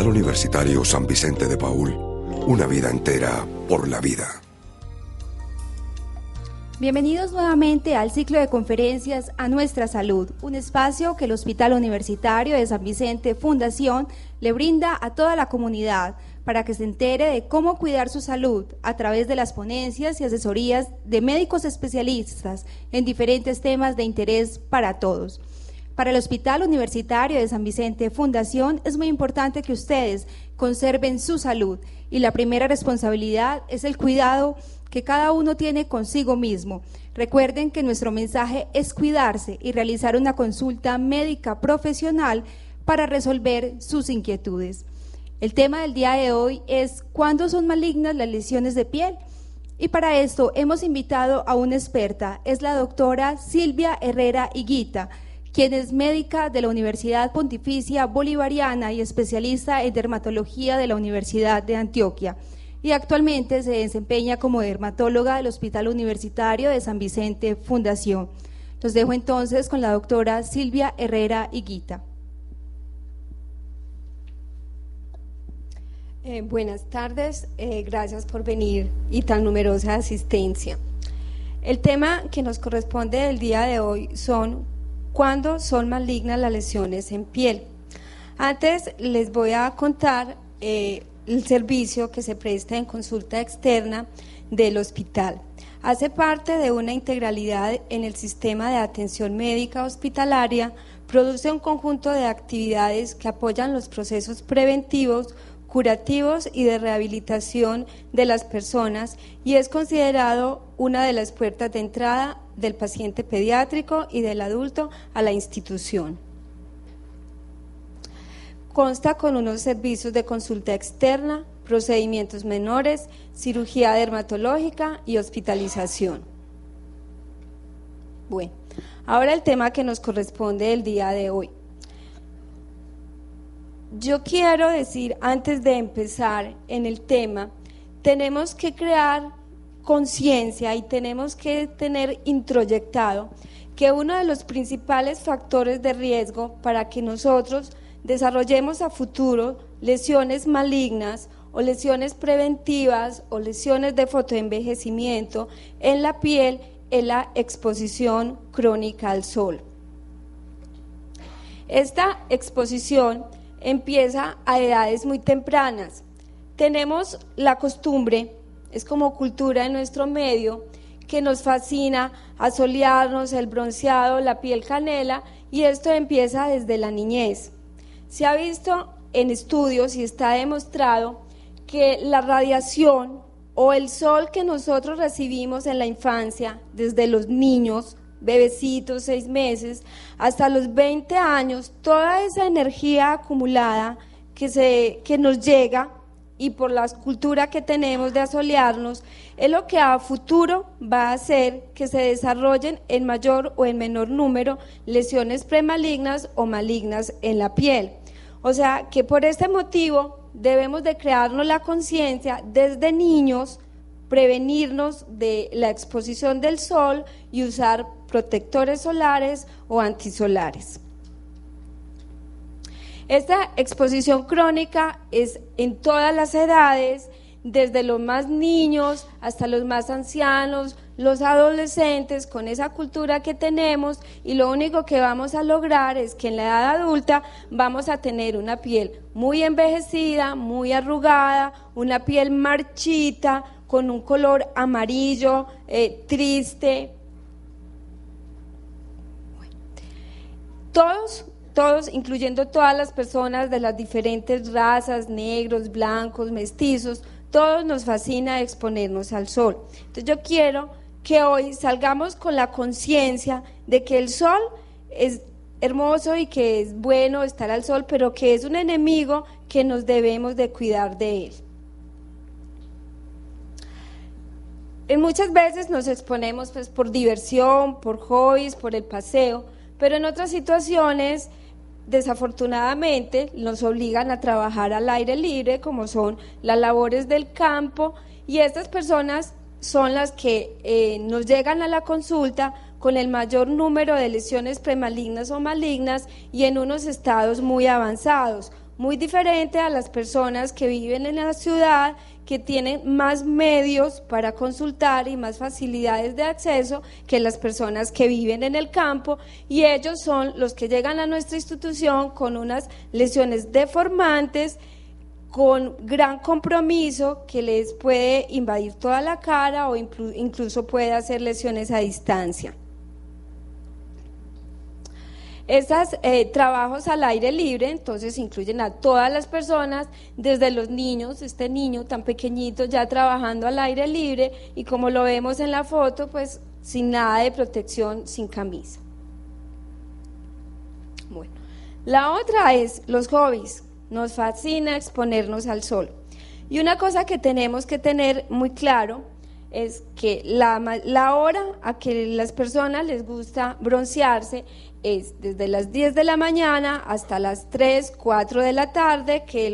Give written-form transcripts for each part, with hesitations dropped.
Hospital Universitario San Vicente de Paúl, una vida entera por la vida. Bienvenidos nuevamente al ciclo de conferencias A Nuestra Salud, un espacio que el Hospital Universitario de San Vicente Fundación le brinda a toda la comunidad para que se entere de cómo cuidar su salud a través de las ponencias y asesorías de médicos especialistas en diferentes temas de interés para todos. Para el Hospital Universitario de San Vicente Fundación es muy importante que ustedes conserven su salud y la primera responsabilidad es el cuidado que cada uno tiene consigo mismo. Recuerden que nuestro mensaje es cuidarse y realizar una consulta médica profesional para resolver sus inquietudes. El tema del día de hoy es ¿cuándo son malignas las lesiones de piel? Y para esto hemos invitado a una experta, es la doctora Silvia Herrera Higuita, quien es médica de la Universidad Pontificia Bolivariana y especialista en dermatología de la Universidad de Antioquia. Y actualmente se desempeña como dermatóloga del Hospital Universitario de San Vicente Fundación. Los dejo entonces con la doctora Silvia Herrera Higuita. Buenas tardes, gracias por venir y tan numerosa asistencia. El tema que nos corresponde del día de hoy son ¿cuándo son malignas las lesiones en piel? Antes les voy a contar el servicio que se presta en consulta externa del hospital. Hace parte de una integralidad en el sistema de atención médica hospitalaria, produce un conjunto de actividades que apoyan los procesos preventivos, curativos y de rehabilitación de las personas y es considerado una de las puertas de entrada del paciente pediátrico y del adulto a la institución. Consta con unos servicios de consulta externa, procedimientos menores, cirugía dermatológica y hospitalización. Bueno, ahora el tema que nos corresponde el día de hoy. Yo quiero decir, antes de empezar en el tema, tenemos que crear conciencia y tenemos que tener introyectado que uno de los principales factores de riesgo para que nosotros desarrollemos a futuro lesiones malignas o lesiones preventivas o lesiones de fotoenvejecimiento en la piel es la exposición crónica al sol. Esta exposición empieza a edades muy tempranas. Tenemos la costumbre, es como cultura en nuestro medio, que nos fascina asolearnos, el bronceado, la piel canela, y esto empieza desde la niñez. Se ha visto en estudios y está demostrado que la radiación o el sol que nosotros recibimos en la infancia, desde los niños, bebecitos, 6 meses, hasta los 20 años, toda esa energía acumulada que nos llega y por la cultura que tenemos de asolearnos, es lo que a futuro va a hacer que se desarrollen en mayor o en menor número lesiones premalignas o malignas en la piel. O sea, que por este motivo debemos de crearnos la conciencia desde niños, prevenirnos de la exposición del sol y usar protectores solares o antisolares. Esta exposición crónica es en todas las edades, desde los más niños hasta los más ancianos, los adolescentes, con esa cultura que tenemos, y lo único que vamos a lograr es que en la edad adulta vamos a tener una piel muy envejecida, muy arrugada, una piel marchita, con un color amarillo, triste. Todos, incluyendo todas las personas de las diferentes razas, negros, blancos, mestizos, todos nos fascina exponernos al sol. Entonces yo quiero que hoy salgamos con la conciencia de que el sol es hermoso y que es bueno estar al sol, pero que es un enemigo que nos debemos de cuidar de él. Muchas veces nos exponemos pues, por diversión, por hobbies, por el paseo, pero en otras situaciones, desafortunadamente, nos obligan a trabajar al aire libre, como son las labores del campo, y estas personas son las que nos llegan a la consulta con el mayor número de lesiones premalignas o malignas y en unos estados muy avanzados. muy diferente a las personas que viven en la ciudad, que tienen más medios para consultar y más facilidades de acceso que las personas que viven en el campo, y ellos son los que llegan a nuestra institución con unas lesiones deformantes, con gran compromiso que les puede invadir toda la cara o incluso puede hacer lesiones a distancia. Estos trabajos al aire libre, entonces, incluyen a todas las personas, desde los niños, este niño tan pequeñito ya trabajando al aire libre, y como lo vemos en la foto, pues sin nada de protección, sin camisa. Bueno, la otra es los hobbies. Nos fascina exponernos al sol. Y una cosa que tenemos que tener muy claro es que la hora a que las personas les gusta broncearse es desde las 10 de la mañana hasta las 3, 4 de la tarde, que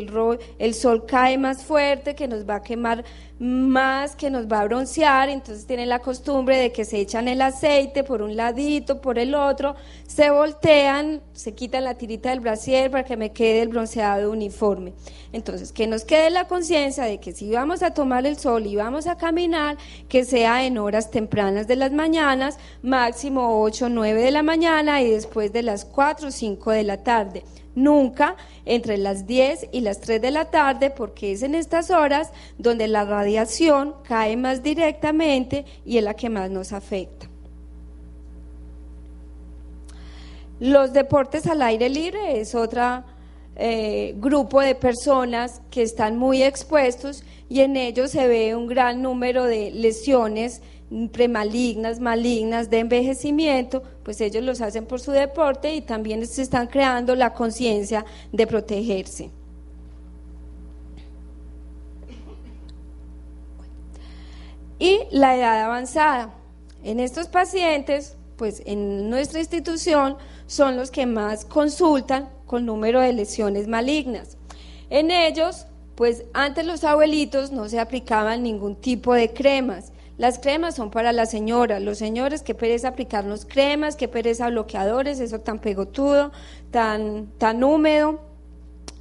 el sol cae más fuerte, que nos va a quemar más, que nos va a broncear. Entonces tienen la costumbre de que se echan el aceite por un ladito, por el otro, se voltean, se quitan la tirita del brasier para que me quede el bronceado uniforme. Entonces, que nos quede la conciencia de que si vamos a tomar el sol y vamos a caminar, que sea en horas tempranas de las mañanas, máximo 8 o 9 de la mañana, y después de las 4 o 5 de la tarde. Nunca entre las 10 y las 3 de la tarde, porque es en estas horas donde la radiación cae más directamente y es la que más nos afecta. Los deportes al aire libre es otro grupo de personas que están muy expuestos, y en ellos se ve un gran número de lesiones premalignas, malignas, de envejecimiento. Pues ellos los hacen por su deporte, y también se están creando la conciencia de protegerse. Y la edad avanzada. En estos pacientes, pues en nuestra institución son los que más consultan con número de lesiones malignas. En ellos, pues antes los abuelitos no se aplicaban ningún tipo de cremas. Las cremas son para las señoras, los señores, qué pereza aplicarnos cremas, qué pereza bloqueadores, eso tan pegotudo, tan húmedo.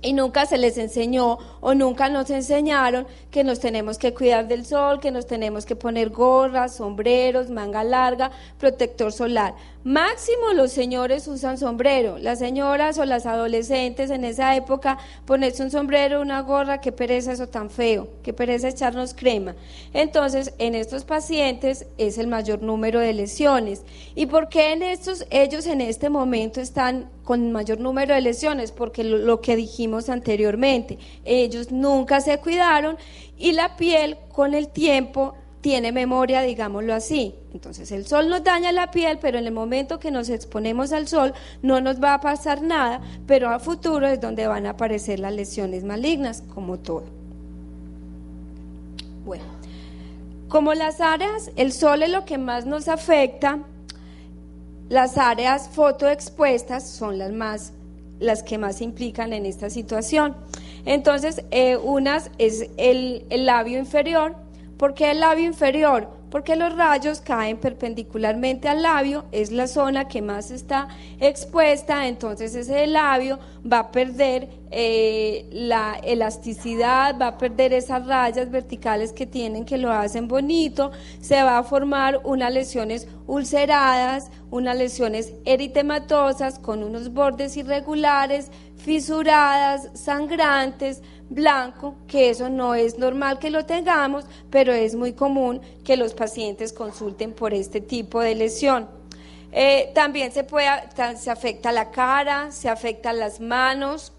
Y nunca se les enseñó, o nunca nos enseñaron, que nos tenemos que cuidar del sol, que nos tenemos que poner gorras, sombreros, manga larga, protector solar. Máximo los señores usan sombrero, las señoras o las adolescentes en esa época, ponerse un sombrero, una gorra, qué pereza eso tan feo, qué pereza echarnos crema. Entonces, en estos pacientes es el mayor número de lesiones. ¿Y por qué ellos en este momento están con mayor número de lesiones? Porque lo que dijimos anteriormente, ellos nunca se cuidaron, y la piel con el tiempo tiene memoria, digámoslo así. Entonces el sol nos daña la piel, pero en el momento que nos exponemos al sol no nos va a pasar nada, pero a futuro es donde van a aparecer las lesiones malignas, como todo. Bueno, como las áreas, el sol es lo que más nos afecta, las áreas fotoexpuestas son las que más se implican en esta situación. Entonces, unas es el labio inferior. ¿Por qué el labio inferior? Porque los rayos caen perpendicularmente al labio, es la zona que más está expuesta, entonces ese labio va a perder la elasticidad, va a perder esas rayas verticales que tienen, que lo hacen bonito, se va a formar unas lesiones ulceradas, unas lesiones eritematosas con unos bordes irregulares, fisuradas, sangrantes, blanco, que eso no es normal que lo tengamos, pero es muy común que los pacientes consulten por este tipo de lesión. También se afecta la cara, se afectan las manos,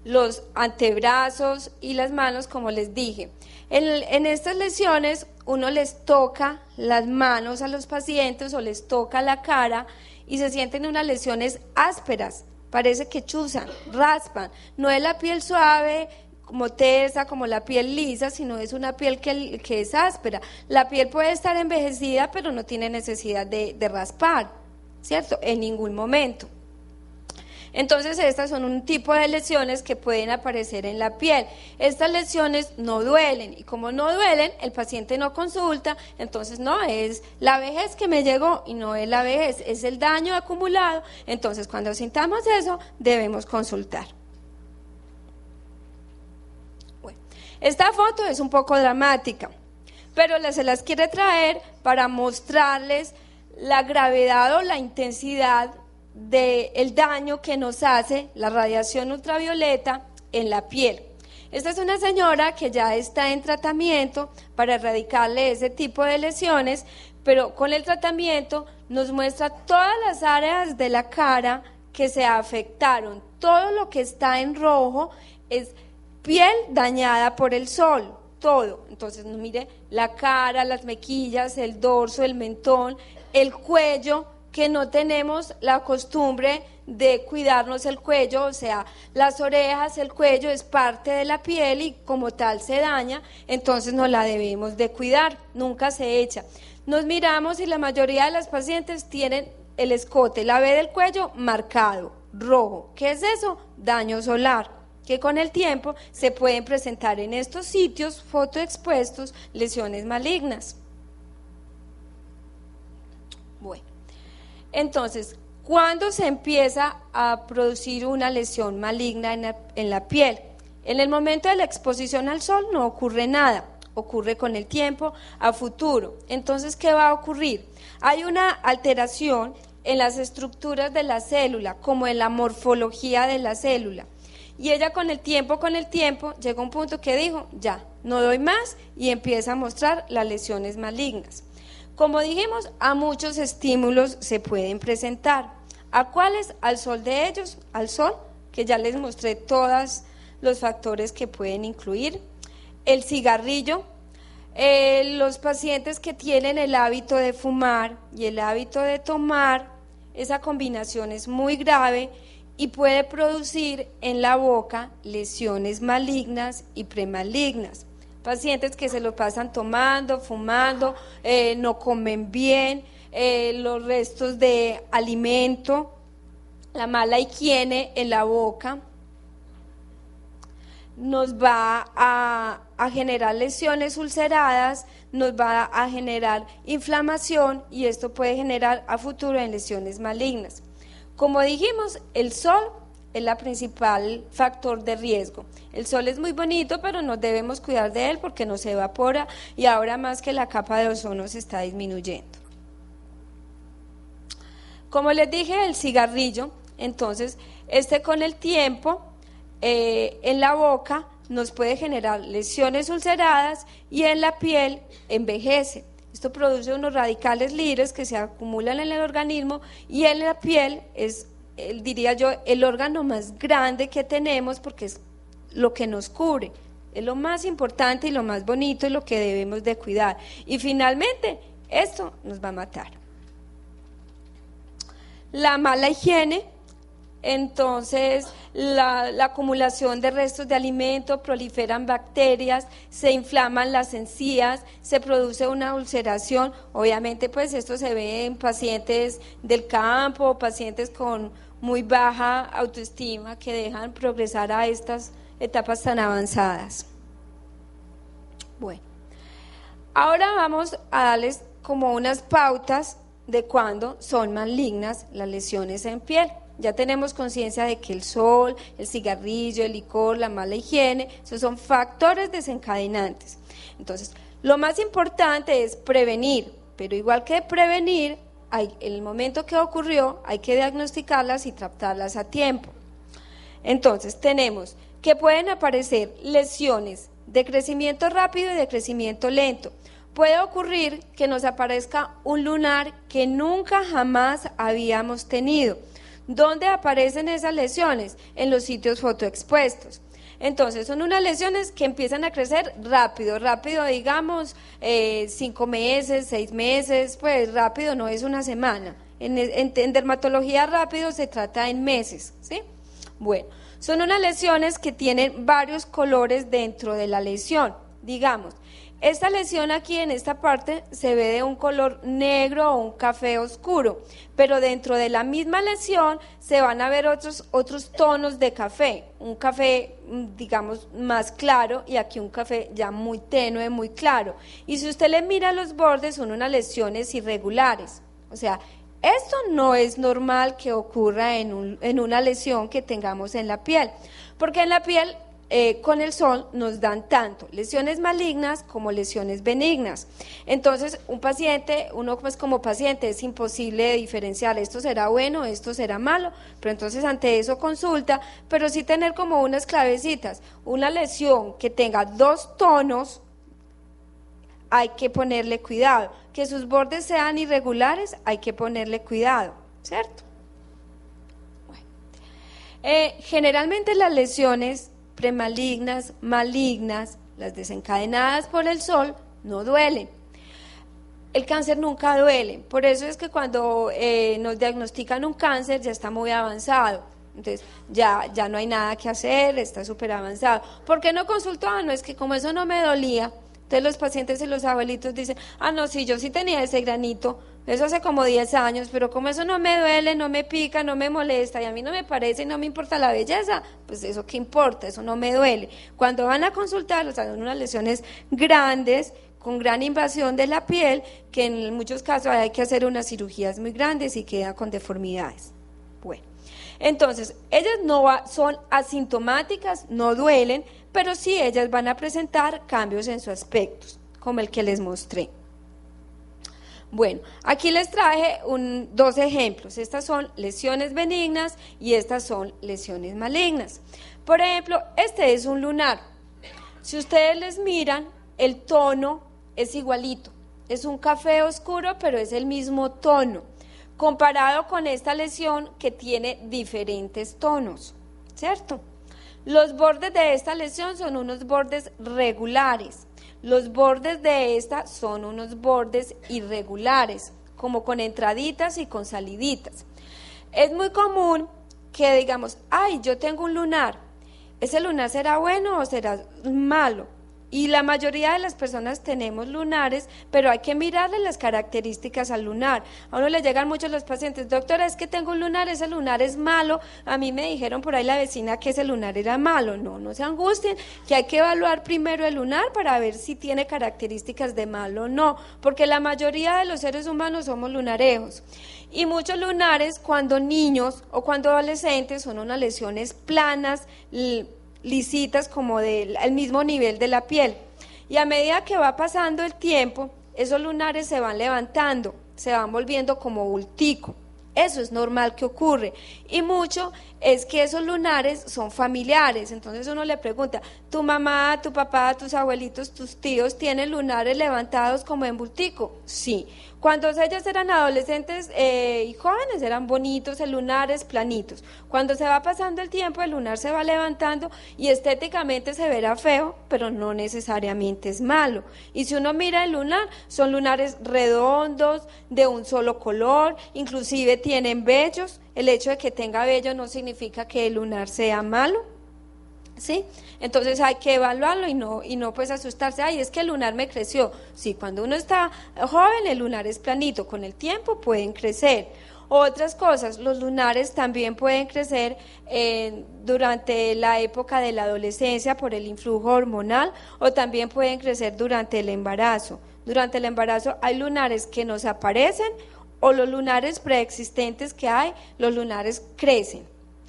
los antebrazos y las manos, como les dije. En estas lesiones uno les toca las manos a los pacientes o les toca la cara y se sienten unas lesiones ásperas. Parece que chuzan, raspan, no es la piel suave, como tersa, como la piel lisa, sino es una piel que es áspera. La piel puede estar envejecida, pero no tiene necesidad de raspar, ¿cierto? En ningún momento. Entonces estas son un tipo de lesiones que pueden aparecer en la piel. Estas lesiones no duelen, y como no duelen, el paciente no consulta. Entonces no es la vejez que me llegó, y no es la vejez, es el daño acumulado. Entonces cuando sintamos eso, debemos consultar. Esta foto es un poco dramática, pero se las quiere traer para mostrarles la gravedad o la intensidad del daño que nos hace la radiación ultravioleta en la piel. Esta es una señora que ya está en tratamiento para erradicarle ese tipo de lesiones, pero con el tratamiento nos muestra todas las áreas de la cara que se afectaron. Todo lo que está en rojo es piel dañada por el sol, todo. Entonces, mire, la cara, las mejillas, el dorso, el mentón, el cuello, que no tenemos la costumbre de cuidarnos el cuello, o sea, las orejas, el cuello es parte de la piel y como tal se daña, entonces no la debemos de cuidar, nunca se echa. Nos miramos y la mayoría de las pacientes tienen el escote, la B del cuello marcado, rojo. ¿Qué es eso? Daño solar, que con el tiempo se pueden presentar en estos sitios fotoexpuestos lesiones malignas. Bueno, entonces, ¿cuándo se empieza a producir una lesión maligna en la piel? En el momento de la exposición al sol no ocurre nada, ocurre con el tiempo, a futuro. Entonces, ¿qué va a ocurrir? Hay una alteración en las estructuras de la célula, como en la morfología de la célula. Y ella con el tiempo, llegó a un punto que dijo, ya, no doy más, y empieza a mostrar las lesiones malignas. Como dijimos, a muchos estímulos se pueden presentar. ¿A cuáles? Al sol de ellos, al sol, que ya les mostré todos los factores que pueden incluir. El cigarrillo, los pacientes que tienen el hábito de fumar y el hábito de tomar, esa combinación es muy grave y puede producir en la boca lesiones malignas y premalignas. Pacientes que se lo pasan tomando, fumando, no comen bien, los restos de alimento, la mala higiene en la boca, nos va a generar lesiones ulceradas, nos va a generar inflamación y esto puede generar a futuro en lesiones malignas. Como dijimos, el sol es el principal factor de riesgo. El sol es muy bonito, pero nos debemos cuidar de él porque nos evapora y ahora más que la capa de ozono se está disminuyendo. Como les dije, el cigarrillo, entonces, con el tiempo, en la boca nos puede generar lesiones ulceradas y en la piel envejece. Esto produce unos radicales libres que se acumulan en el organismo y en la piel es, diría yo, el órgano más grande que tenemos porque es lo que nos cubre. Es lo más importante y lo más bonito y lo que debemos de cuidar. Y finalmente, esto nos va a matar. La mala higiene. Entonces, la acumulación de restos de alimento, proliferan bacterias, se inflaman las encías, se produce una ulceración. Obviamente, pues esto se ve en pacientes del campo, pacientes con muy baja autoestima que dejan progresar a estas etapas tan avanzadas. Bueno, ahora vamos a darles como unas pautas de cuándo son malignas las lesiones en piel. Ya tenemos conciencia de que el sol, el cigarrillo, el licor, la mala higiene, esos son factores desencadenantes. Entonces, lo más importante es prevenir, pero igual que prevenir, en el momento que ocurrió, hay que diagnosticarlas y tratarlas a tiempo. Entonces, tenemos que pueden aparecer lesiones de crecimiento rápido y de crecimiento lento. Puede ocurrir que nos aparezca un lunar que nunca jamás habíamos tenido. ¿Dónde aparecen esas lesiones? En los sitios fotoexpuestos. Entonces, son unas lesiones que empiezan a crecer rápido, digamos, 5 meses, 6 meses, pues rápido no es una semana. En dermatología rápido se trata en meses, ¿sí? Bueno, son unas lesiones que tienen varios colores dentro de la lesión, digamos. Esta lesión aquí en esta parte se ve de un color negro o un café oscuro, pero dentro de la misma lesión se van a ver otros tonos de café, un café digamos más claro y aquí un café ya muy tenue, muy claro. Y si usted le mira los bordes son unas lesiones irregulares, o sea, esto no es normal que ocurra en una lesión que tengamos en la piel, porque en la piel con el sol nos dan tanto lesiones malignas como lesiones benignas. Entonces, uno pues como paciente es imposible de diferenciar, esto será bueno, esto será malo, pero entonces ante eso consulta, pero sí tener como unas clavecitas. Una lesión que tenga 2 tonos, hay que ponerle cuidado. Que sus bordes sean irregulares, hay que ponerle cuidado, ¿cierto? Bueno. Generalmente las lesiones premalignas, malignas, las desencadenadas por el sol, no duelen. El cáncer nunca duele, por eso es que cuando nos diagnostican un cáncer ya está muy avanzado, entonces ya no hay nada que hacer, está súper avanzado. ¿Por qué no consultó? No, es que como eso no me dolía, entonces los pacientes y los abuelitos dicen, no, sí, yo sí tenía ese granito, eso hace como 10 años, pero como eso no me duele, no me pica, no me molesta y a mí no me parece y no me importa la belleza, pues eso qué importa, eso no me duele. Cuando van a consultar, o sea, son unas lesiones grandes, con gran invasión de la piel, que en muchos casos hay que hacer unas cirugías muy grandes y queda con deformidades. Bueno, entonces, ellas son asintomáticas, no duelen, pero sí ellas van a presentar cambios en sus aspectos, como el que les mostré. Bueno, aquí les traje 2 ejemplos. Estas son lesiones benignas y estas son lesiones malignas. Por ejemplo, este es un lunar. Si ustedes les miran, el tono es igualito. Es un café oscuro, pero es el mismo tono, comparado con esta lesión que tiene diferentes tonos, ¿cierto? Los bordes de esta lesión son unos bordes regulares. Los bordes de esta son unos bordes irregulares, como con entraditas y con saliditas. Es muy común que digamos, yo tengo un lunar, ¿ese lunar será bueno o será malo? Y la mayoría de las personas tenemos lunares, pero hay que mirarle las características al lunar. A uno le llegan muchos los pacientes, doctora, es que tengo un lunar, ese lunar es malo, a mí me dijeron por ahí la vecina que ese lunar era malo. No se angustien, que hay que evaluar primero el lunar para ver si tiene características de malo o no, porque la mayoría de los seres humanos somos lunarejos. Y muchos lunares cuando niños o cuando adolescentes son unas lesiones planas, lisitas como al mismo nivel de la piel, y a medida que va pasando el tiempo esos lunares se van levantando, se van volviendo como bultico. Eso es normal que ocurre, y mucho es que esos lunares son familiares. Entonces uno le pregunta, ¿tu mamá, tu papá, tus abuelitos, tus tíos tienen lunares levantados como en bultico? Sí. Cuando ellas eran adolescentes y jóvenes eran bonitos, el lunares planitos. Cuando se va pasando el tiempo, el lunar se va levantando y estéticamente se verá feo, pero no necesariamente es malo. Y si uno mira el lunar, son lunares redondos, de un solo color, inclusive tienen vellos. El hecho de que tenga vello no significa que el lunar sea malo, ¿sí? Entonces hay que evaluarlo y no pues asustarse, es que el lunar me creció. Sí, cuando uno está joven el lunar es planito, con el tiempo pueden crecer. Otras cosas, los lunares también pueden crecer durante la época de la adolescencia por el influjo hormonal, o también pueden crecer durante el embarazo. Durante el embarazo hay lunares que nos aparecen, o los lunares preexistentes que hay, los lunares crecen,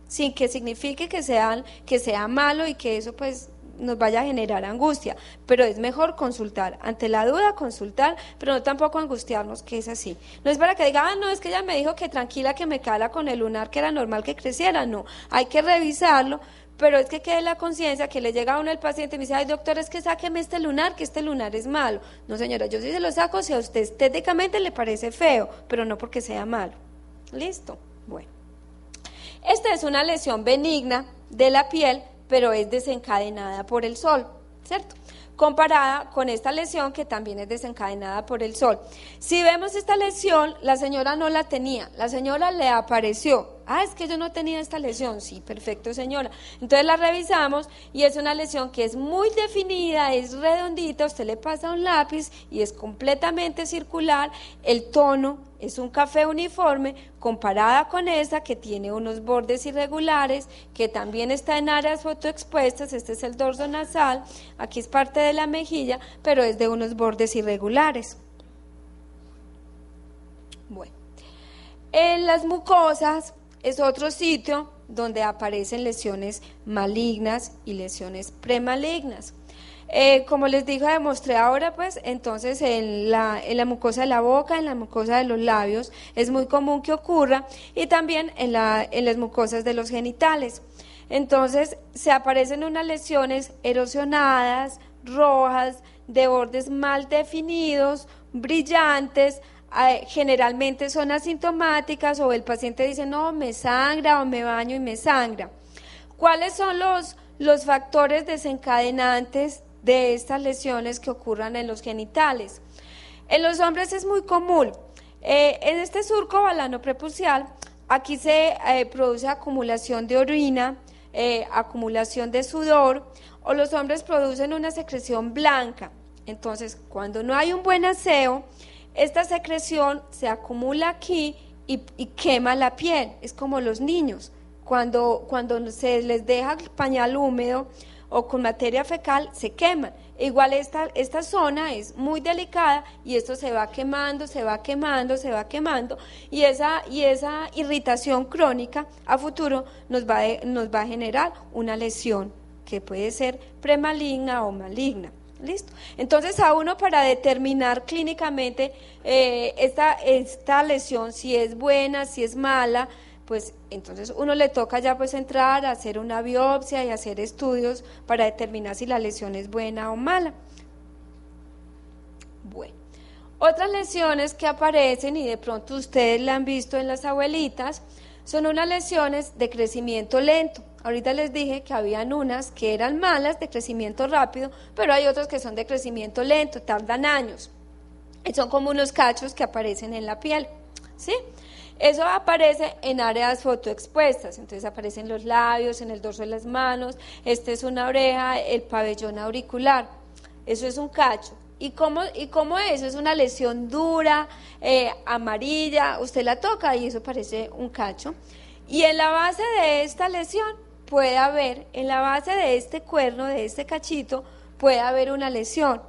sin que signifique que sea malo y que eso pues nos vaya a generar angustia, pero es mejor consultar, ante la duda consultar, pero no tampoco angustiarnos que es así. No es para que diga, no, es que ella me dijo que tranquila, que me cala con el lunar, que era normal que creciera. No, hay que revisarlo, pero es que quede la conciencia que le llega a uno el paciente y me dice, doctor, es que sáqueme este lunar, que este lunar es malo. No, señora, yo sí se lo saco si a usted estéticamente le parece feo, pero no porque sea malo. ¿Listo? Bueno. Esta es una lesión benigna de la piel, pero es desencadenada por el sol, ¿cierto? Comparada con esta lesión que también es desencadenada por el sol. Si vemos esta lesión, la señora no la tenía, la señora le apareció. Es que yo no tenía esta lesión. Sí, perfecto, señora. Entonces la revisamos y es una lesión que es muy definida, es redondita, usted le pasa un lápiz y es completamente circular, el tono es un café uniforme, comparada con esta que tiene unos bordes irregulares, que también está en áreas fotoexpuestas. Este es el dorso nasal, aquí es parte de la mejilla, pero es de unos bordes irregulares. Bueno, en las mucosas es otro sitio donde aparecen lesiones malignas y lesiones premalignas. Como les dije, demostré ahora, pues, entonces en la mucosa de la boca, en la mucosa de los labios, es muy común que ocurra, y también en las mucosas de los genitales. Entonces, se aparecen unas lesiones erosionadas, rojas, de bordes mal definidos, brillantes, generalmente son asintomáticas, o el paciente dice, no, me sangra, o me baño y me sangra. ¿Cuáles son los factores desencadenantes de estas lesiones que ocurran en los genitales? En los hombres es muy común. En este surco balano-prepucial, aquí se produce acumulación de orina, acumulación de sudor, o los hombres producen una secreción blanca. Entonces, cuando no hay un buen aseo, esta secreción se acumula aquí y quema la piel. Es como los niños, cuando se les deja el pañal húmedo o con materia fecal, se queman. Igual esta zona es muy delicada y esto se va quemando, se va quemando, se va quemando, y esa irritación crónica a futuro nos va a generar una lesión que puede ser premaligna o maligna. ¿Listo? Entonces, a uno, para determinar clínicamente esta lesión, si es buena, si es mala, pues entonces uno le toca ya pues entrar a hacer una biopsia y hacer estudios para determinar si la lesión es buena o mala. Bueno, otras lesiones que aparecen, y de pronto ustedes la han visto en las abuelitas, son unas lesiones de crecimiento lento. Ahorita les dije que habían unas que eran malas, de crecimiento rápido, pero hay otras que son de crecimiento lento, tardan años. Son como unos cachos que aparecen en la piel, ¿sí? Eso aparece en áreas fotoexpuestas, entonces aparecen los labios, en el dorso de las manos, esta es una oreja, el pabellón auricular, eso es un cacho. ¿Y cómo es? Es una lesión dura, amarilla, usted la toca y eso parece un cacho. Y en la base de esta lesión puede haber, en la base de este cuerno, de este cachito, puede haber una lesión.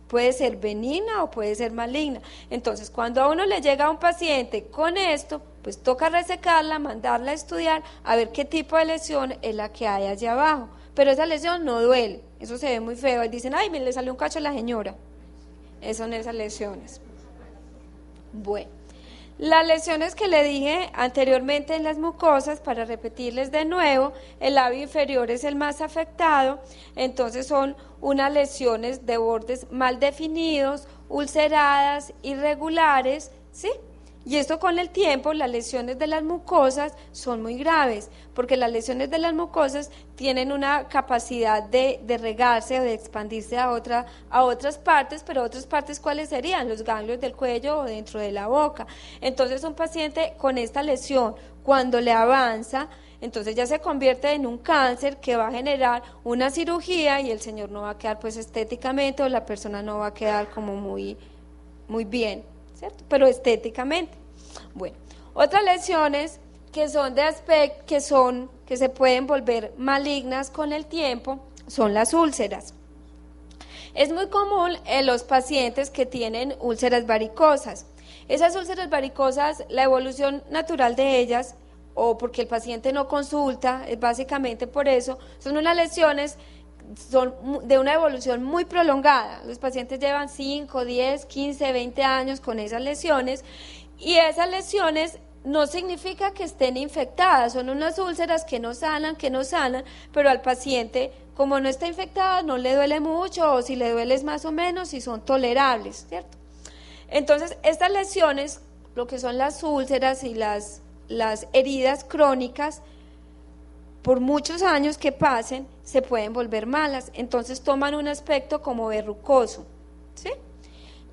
Puede ser benigna o puede ser maligna. Entonces, cuando a uno le llega a un paciente con esto, pues toca resecarla, mandarla a estudiar, a ver qué tipo de lesión es la que hay allá abajo. Pero esa lesión no duele, eso se ve muy feo. Y dicen, ay, me le salió un cacho a la señora. Esas son esas lesiones. Bueno, las lesiones que le dije anteriormente en las mucosas, para repetirles de nuevo, el labio inferior es el más afectado, entonces son unas lesiones de bordes mal definidos, ulceradas, irregulares, ¿sí? Y esto con el tiempo, las lesiones de las mucosas son muy graves, porque las lesiones de las mucosas tienen una capacidad de regarse o de expandirse a otras partes, pero otras partes, ¿cuáles serían? Los ganglios del cuello o dentro de la boca. Entonces, un paciente con esta lesión, cuando le avanza, entonces ya se convierte en un cáncer que va a generar una cirugía y el señor no va a quedar pues estéticamente, o la persona no va a quedar como muy bien, ¿cierto? Pero estéticamente. Bueno, otras lesiones que son de aspecto, que se pueden volver malignas con el tiempo, son las úlceras. Es muy común en los pacientes que tienen úlceras varicosas. Esas úlceras varicosas, la evolución natural de ellas, o porque el paciente no consulta, es básicamente por eso, son unas lesiones, son de una evolución muy prolongada. Los pacientes llevan 5, 10, 15, 20 años con esas lesiones, y esas lesiones no significa que estén infectadas, son unas úlceras que no sanan, pero al paciente, como no está infectado, no le duele mucho, o si le duele es más o menos, y son tolerables, ¿cierto? Entonces, estas lesiones, lo que son las úlceras y las heridas crónicas, por muchos años que pasen, se pueden volver malas, entonces toman un aspecto como verrucoso, ¿sí?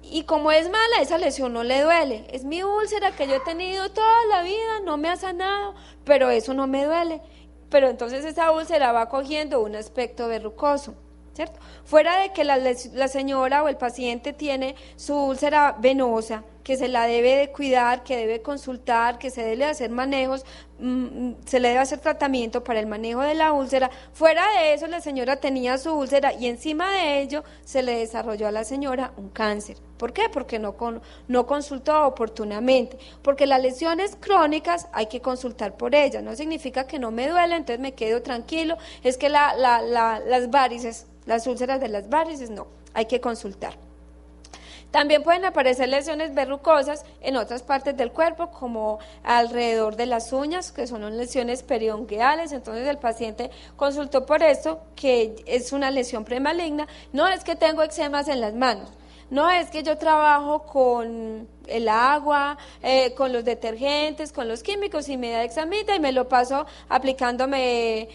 Y como es mala, esa lesión no le duele, es mi úlcera que yo he tenido toda la vida, no me ha sanado, pero eso no me duele, pero entonces esa úlcera va cogiendo un aspecto verrucoso, ¿cierto? Fuera de que la señora o el paciente tiene su úlcera venosa, que se la debe de cuidar, que debe consultar, que se debe hacer manejos, se le debe hacer tratamiento para el manejo de la úlcera. Fuera de eso, la señora tenía su úlcera y encima de ello se le desarrolló a la señora un cáncer. ¿Por qué? Porque no consultó oportunamente. Porque las lesiones crónicas hay que consultar por ellas. No significa que no me duele, entonces me quedo tranquilo. Es que las varices, las úlceras de las varices, no, hay que consultar. También pueden aparecer lesiones verrucosas en otras partes del cuerpo, como alrededor de las uñas, que son lesiones periungueales. Entonces el paciente consultó por esto, que es una lesión premaligna. No es que tengo eczemas en las manos, no es que yo trabajo con el agua, con los detergentes, con los químicos y me da examita y me lo paso aplicándome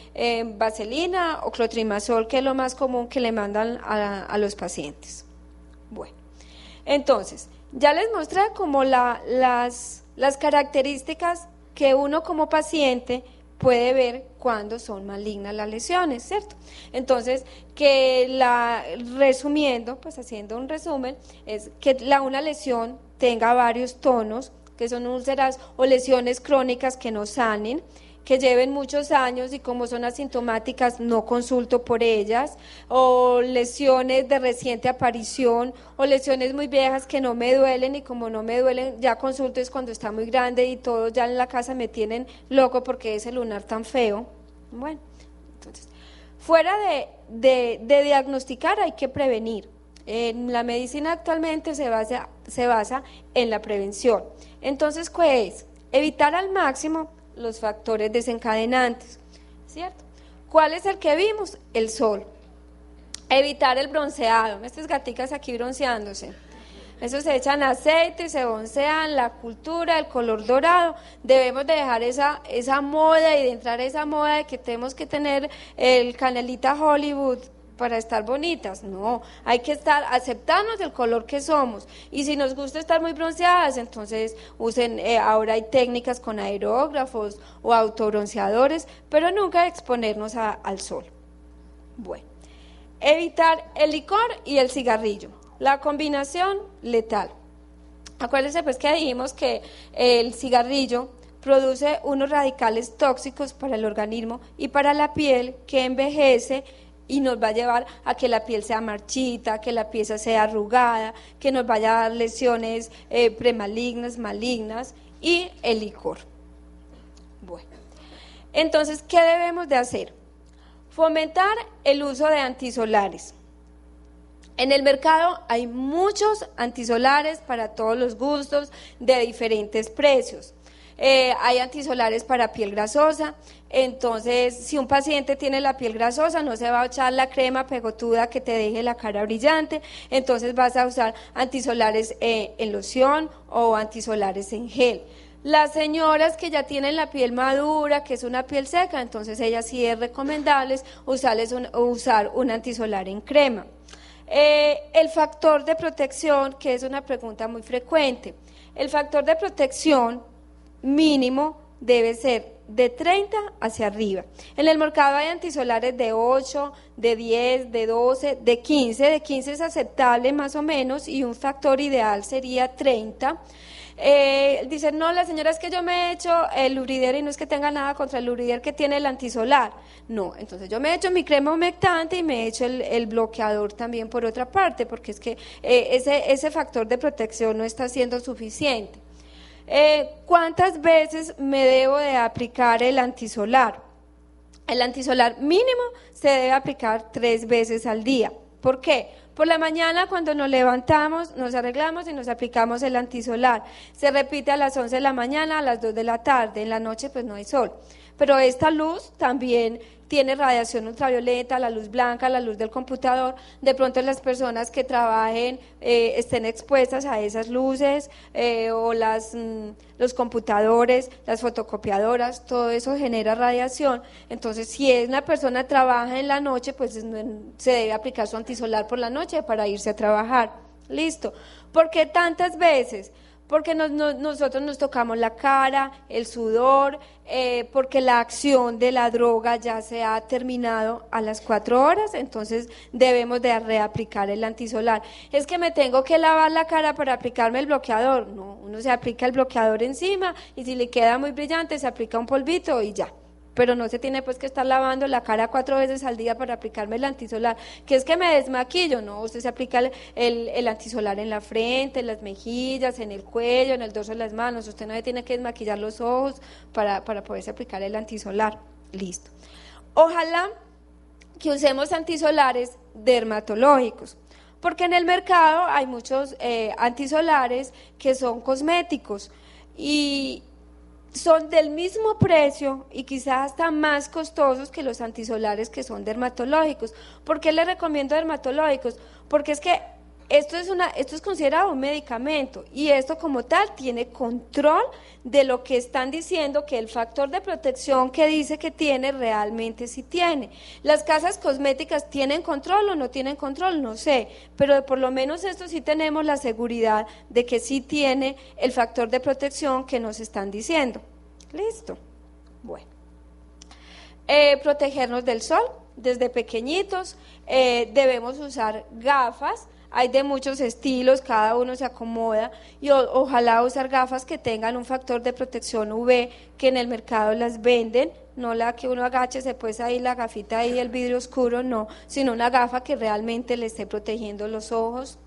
vaselina o clotrimazol, que es lo más común que le mandan a los pacientes. Bueno. Entonces, ya les mostré como las características que uno como paciente puede ver cuando son malignas las lesiones, ¿cierto? Entonces, resumiendo, pues haciendo un resumen, es que una lesión tenga varios tonos, que son úlceras o lesiones crónicas que no sanen, que lleven muchos años y como son asintomáticas no consulto por ellas, o lesiones de reciente aparición, o lesiones muy viejas que no me duelen y como no me duelen ya consulto es cuando está muy grande y todos ya en la casa me tienen loco porque ese lunar tan feo. Bueno, entonces, fuera de diagnosticar hay que prevenir. La medicina actualmente se basa en la prevención. Entonces, ¿qué es? Evitar al máximo los factores desencadenantes, ¿cierto? ¿Cuál es el que vimos? El sol. Evitar el bronceado. Estas gaticas aquí bronceándose. Eso se echan aceite, se broncean, la cultura, el color dorado. Debemos de dejar esa moda y de entrar a esa moda de que tenemos que tener el canelita Hollywood para estar bonitas. No, hay que aceptarnos del color que somos. Y si nos gusta estar muy bronceadas, entonces usen, ahora hay técnicas con aerógrafos o autobronceadores, pero nunca exponernos al sol. Bueno, evitar el licor y el cigarrillo. La combinación letal. Acuérdense pues que dijimos que el cigarrillo produce unos radicales tóxicos para el organismo y para la piel que envejece y nos va a llevar a que la piel sea marchita, que la piel sea arrugada, que nos vaya a dar lesiones premalignas, malignas, y el licor. Bueno, entonces, ¿qué debemos de hacer? Fomentar el uso de antisolares. En el mercado hay muchos antisolares para todos los gustos, de diferentes precios. Hay antisolares para piel grasosa, entonces si un paciente tiene la piel grasosa no se va a echar la crema pegotuda que te deje la cara brillante, entonces vas a usar antisolares en loción o antisolares en gel. Las señoras que ya tienen la piel madura, que es una piel seca, entonces ellas sí es recomendable usar un antisolar en crema. El factor de protección, que es una pregunta muy frecuente. El factor de protección mínimo debe ser de 30 hacia arriba. En el mercado hay antisolares de 8, de 10, de 12, de 15. De 15 es aceptable más o menos y un factor ideal sería 30. Dicen, no, la señora, es que yo me he hecho el Lurider y no es que tenga nada contra el Lurider que tiene el antisolar. No, entonces yo me he hecho mi crema humectante y me he hecho el bloqueador también por otra parte, porque es que ese factor de protección no está siendo suficiente. ¿Cuántas veces me debo de aplicar el antisolar? El antisolar mínimo se debe aplicar 3 veces al día. ¿Por qué? Por la mañana cuando nos levantamos, nos arreglamos y nos aplicamos el antisolar. Se repite a las 11 de la mañana, a las 2 de la tarde. En la noche pues no hay sol. Pero esta luz también tiene radiación ultravioleta, la luz blanca, la luz del computador. De pronto las personas que trabajen estén expuestas a esas luces o los computadores, las fotocopiadoras, todo eso genera radiación. Entonces, si una persona trabaja en la noche, pues se debe aplicar su antisolar por la noche para irse a trabajar. Listo. ¿Por qué tantas veces? porque nosotros nos tocamos la cara, el sudor, porque la acción de la droga ya se ha terminado a las 4 horas, entonces debemos de reaplicar el antisolar. Es que me tengo que lavar la cara para aplicarme el bloqueador. No, uno se aplica el bloqueador encima y si le queda muy brillante se aplica un polvito y ya. Pero no se tiene pues que estar lavando la cara 4 veces al día para aplicarme el antisolar. Que es que me desmaquillo, no, usted se aplica el antisolar en la frente, en las mejillas, en el cuello, en el dorso de las manos. Usted no se tiene que desmaquillar los ojos para poderse aplicar el antisolar. Listo. Ojalá que usemos antisolares dermatológicos, porque en el mercado hay muchos antisolares que son cosméticos y son del mismo precio y quizás hasta más costosos que los antisolares que son dermatológicos. ¿Por qué les recomiendo dermatológicos? Porque es que esto es considerado un medicamento y esto como tal tiene control de lo que están diciendo que el factor de protección que dice que tiene realmente sí tiene. ¿Las casas cosméticas tienen control o no tienen control? No sé, pero por lo menos esto sí tenemos la seguridad de que sí tiene el factor de protección que nos están diciendo. ¿Listo? Bueno. Protegernos del sol desde pequeñitos, debemos usar gafas. Hay de muchos estilos, cada uno se acomoda y ojalá usar gafas que tengan un factor de protección UV, que en el mercado las venden, no la que uno agache, se puede ahí la gafita ahí, el vidrio oscuro, no, sino una gafa que realmente le esté protegiendo los ojos.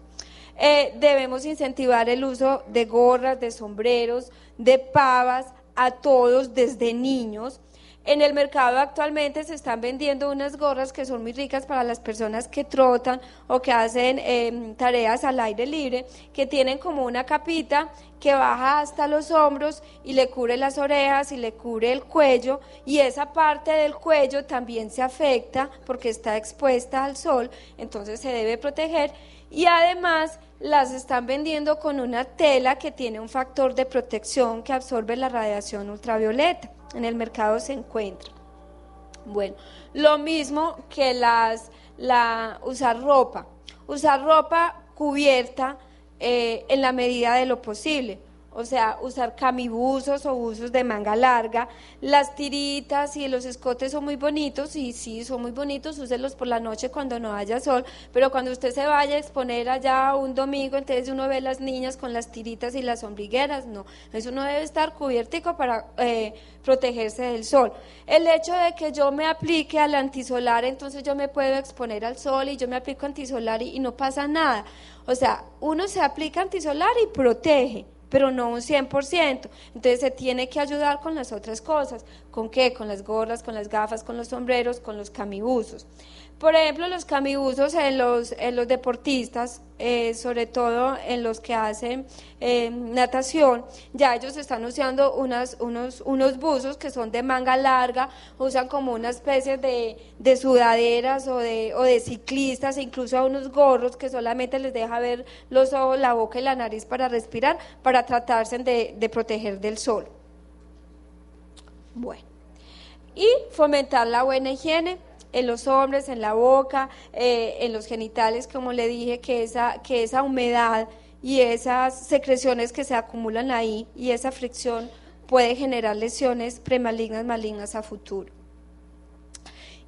Debemos incentivar el uso de gorras, de sombreros, de pavas a todos desde niños. En el mercado actualmente se están vendiendo unas gorras que son muy ricas para las personas que trotan o que hacen tareas al aire libre, que tienen como una capita que baja hasta los hombros y le cubre las orejas y le cubre el cuello, y esa parte del cuello también se afecta porque está expuesta al sol, entonces se debe proteger. Y además las están vendiendo con una tela que tiene un factor de protección que absorbe la radiación ultravioleta. En el mercado se encuentra. Bueno, lo mismo que usar ropa cubierta en la medida de lo posible. O sea, usar camibuzos o buzos de manga larga. Las tiritas y los escotes son muy bonitos, y sí, son muy bonitos, úselos por la noche cuando no haya sol, pero cuando usted se vaya a exponer allá un domingo, entonces uno ve las niñas con las tiritas y las ombligueras, no, eso no debe estar cubiertico para protegerse del sol. El hecho de que yo me aplique al antisolar, entonces yo me puedo exponer al sol y yo me aplico antisolar y no pasa nada. O sea, uno se aplica antisolar y protege, pero no un 100%, entonces se tiene que ayudar con las otras cosas. ¿Con qué? Con las gorras, con las gafas, con los sombreros, con los camibuzos. Por ejemplo, los camibuzos en los deportistas, sobre todo en los que hacen natación, ya ellos están usando unos buzos que son de manga larga, usan como una especie de sudaderas o de ciclistas, e incluso a unos gorros que solamente les deja ver los ojos, la boca y la nariz para respirar, para tratarse de proteger del sol. Bueno, y fomentar la buena higiene en los hombres, en la boca, en los genitales, como le dije, que esa humedad y esas secreciones que se acumulan ahí y esa fricción puede generar lesiones premalignas, malignas a futuro.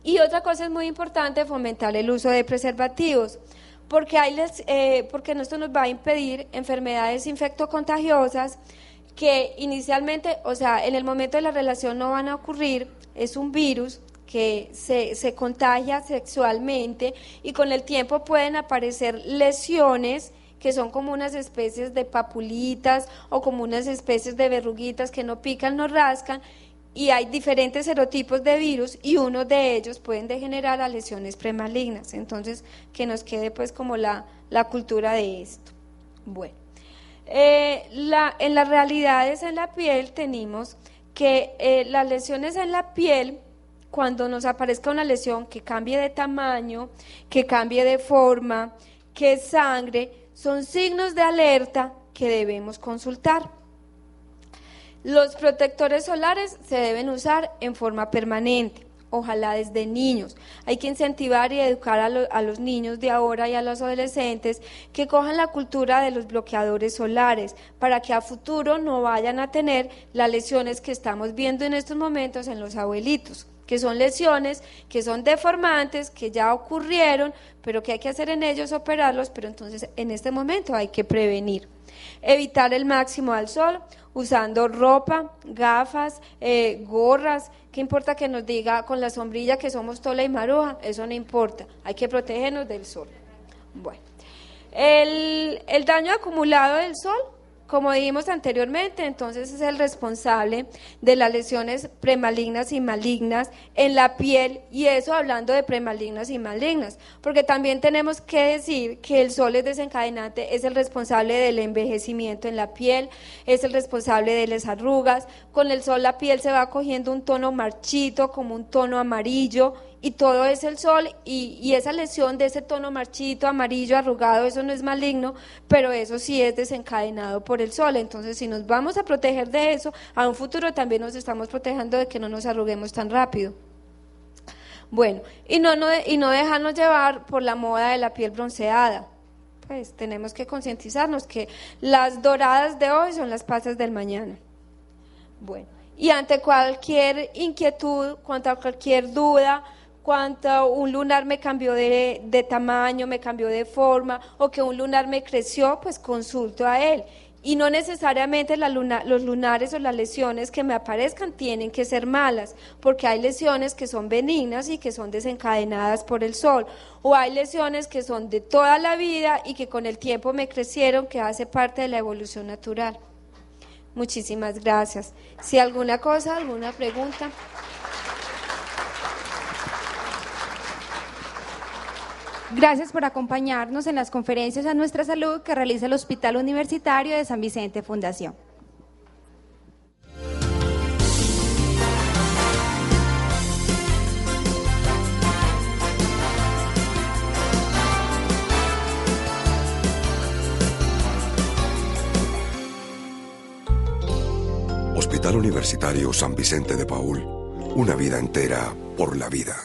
Y otra cosa es muy importante, fomentar el uso de preservativos, porque esto nos va a impedir enfermedades infectocontagiosas que inicialmente, o sea, en el momento de la relación no van a ocurrir, es un virus que se contagia sexualmente y con el tiempo pueden aparecer lesiones que son como unas especies de papulitas o como unas especies de verruguitas que no pican, no rascan, y hay diferentes serotipos de virus y uno de ellos pueden degenerar a lesiones premalignas. Entonces, que nos quede pues como la cultura de esto. Bueno, en las realidades en la piel tenemos que las lesiones en la piel, cuando nos aparezca una lesión que cambie de tamaño, que cambie de forma, que sangre, son signos de alerta que debemos consultar. Los protectores solares se deben usar en forma permanente, ojalá desde niños. Hay que incentivar y educar a los niños de ahora y a los adolescentes que cojan la cultura de los bloqueadores solares para que a futuro no vayan a tener las lesiones que estamos viendo en estos momentos en los abuelitos, que son lesiones, que son deformantes, que ya ocurrieron, pero que hay que hacer en ellos operarlos, pero entonces en este momento hay que prevenir. Evitar el máximo al sol, usando ropa, gafas, gorras. ¿Qué importa que nos diga con la sombrilla que somos tola y maruja? Eso no importa, hay que protegernos del sol. Bueno, el daño acumulado del sol, como dijimos anteriormente, entonces es el responsable de las lesiones premalignas y malignas en la piel, y eso hablando de premalignas y malignas, porque también tenemos que decir que el sol es desencadenante, es el responsable del envejecimiento en la piel, es el responsable de las arrugas. Con el sol la piel se va cogiendo un tono marchito, como un tono amarillo, y todo es el sol, y esa lesión de ese tono marchito, amarillo, arrugado, eso no es maligno, pero eso sí es desencadenado por el sol. Entonces, si nos vamos a proteger de eso, a un futuro también nos estamos protegiendo de que no nos arruguemos tan rápido. Bueno, y no dejarnos llevar por la moda de la piel bronceada. Pues tenemos que concientizarnos que las doradas de hoy son las pasas del mañana. Bueno, y ante cualquier inquietud, cuanto cualquier duda, cuando un lunar me cambió de tamaño, me cambió de forma, o que un lunar me creció, pues consulto a él. Y no necesariamente los lunares o las lesiones que me aparezcan tienen que ser malas, porque hay lesiones que son benignas y que son desencadenadas por el sol, o hay lesiones que son de toda la vida y que con el tiempo me crecieron, que hace parte de la evolución natural. Muchísimas gracias. Si alguna cosa, alguna pregunta. Gracias por acompañarnos en las conferencias a nuestra salud que realiza el Hospital Universitario de San Vicente Fundación. Hospital Universitario San Vicente de Paúl. Una vida entera por la vida.